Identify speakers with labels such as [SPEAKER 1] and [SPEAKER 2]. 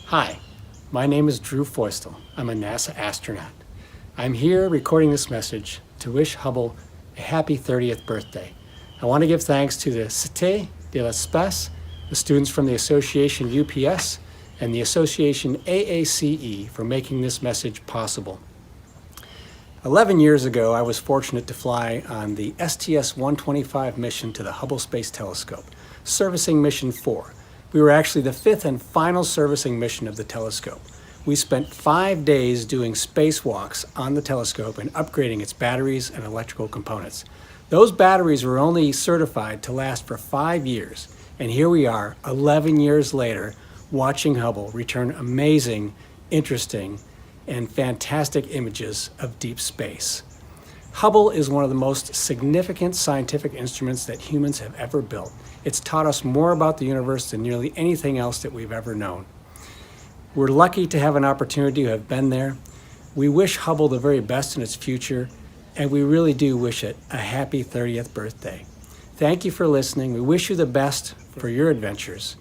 [SPEAKER 1] Hi, my name is Andrew Feustel. I'm a NASA astronaut. I'm here recording this message to wish Hubble a happy 30th birthday. I want to give thanks to the Cité de l'espace, the students from the Association UPS, and the Association AACE for making this message possible. 11 years ago, I was fortunate to fly on the STS-125 mission to the Hubble Space Telescope, servicing Mission 4. We were actually the fifth and final servicing mission of the telescope. We spent 5 days doing spacewalks on the telescope and upgrading its batteries and electrical components. Those batteries were only certified to last for 5 years, and here we are, 11 years later, watching Hubble return amazing, interesting, and fantastic images of deep space. Hubble is one of the most significant scientific instruments that humans have ever built. It's taught us more about the universe than nearly anything else that we've ever known. We're lucky to have an opportunity to have been there. We wish Hubble the very best in its future, and we really do wish it a happy 30th birthday. Thank you for listening. We wish you the best for your adventures.